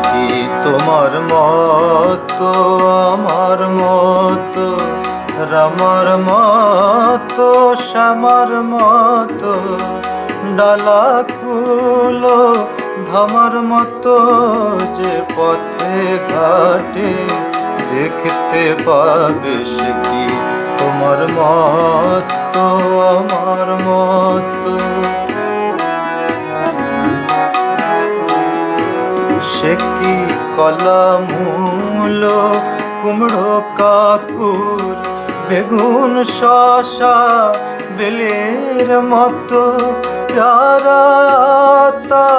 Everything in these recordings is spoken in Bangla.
কি তোমার মতো আমার মতো রামার মতো শ্যামার মতো ডালা কুলো ধামার মতো যে পথে ঘাটে দেখতে পাবে সে কি তোমার মতো আমার মতো। সে কি কলা মূলো কুমড়ো কাকুর বেগুন শশা বেলের মতো প্যারা আতা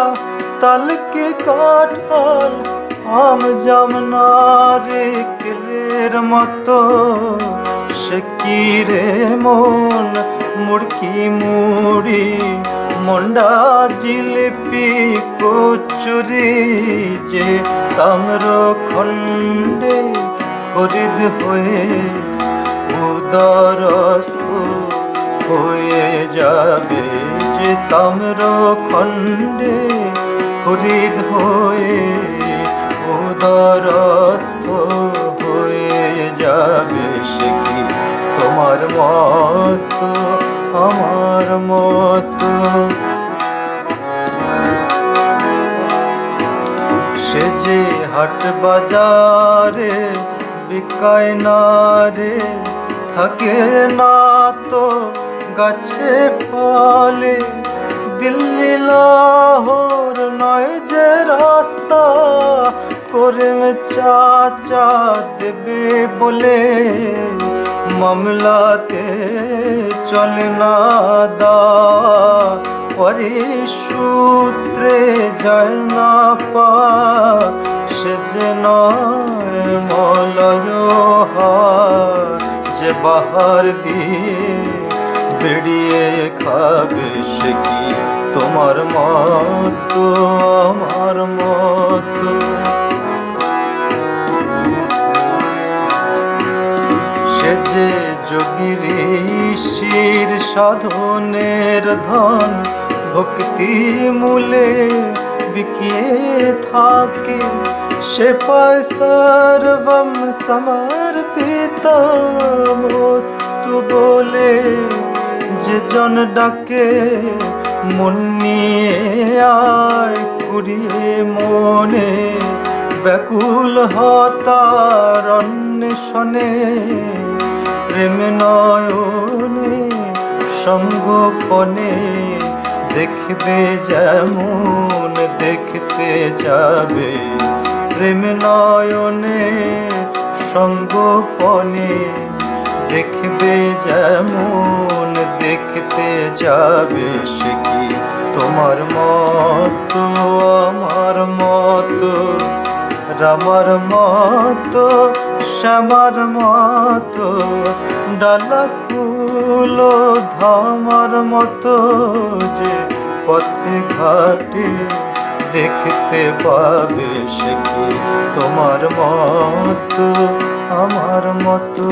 তালকে কাঁঠাল আম জাম নারকেলের মতো। সে কি রে মন মুড়কি মুড়ি মন্ডা জিলিপি কচুরি যে তাম্র খণ্ডে খরিদ হয়ে উদরস্থ হয়ে যাবে যে তাম্র খণ্ডে খরিদ হয়ে উদরস্থ হয়ে যাবে সে কি তোমার মতো আমার মতো। সে যে হাট বাজারে বিকায় না রে থাকে না তো গাছে ফলে দিল্লি লাহোর নয় যে রাস্তা করে চাচা দেবে বলে মামলাতে চলে না দা পরিসূত্রে যায় না পা। সে যে নয় মলয় যে বাহার দিয়ে বেরিয়ে খাবে সে কি তোমার মতো আমার মতো। সে যে যোগী ঋষির সাধনের ধন ভক্তি মূলে বিকিয়ে থাকে সে পায় সর্বম সমর্পিতমস্তু বলে যে জন ডাকে মন নিয়ে আয় কুড়িয়ে মনে ব্যাকুল হতার অন্বেষণে প্রেম নয়নে সঙ্গোপনে দেখবে যেমন দেখতে যাবে প্রেম নয়নে সঙ্গোপনে দেখবে যেমন দেখতে যাবে সে কি তোমার মতো আমার মতো রামার মতো শ্যামার মতো ডালা কুলো ধামার মতো যে পথে ঘাটে দেখতে পাবে সে কি তোমার মতো আমার মতো।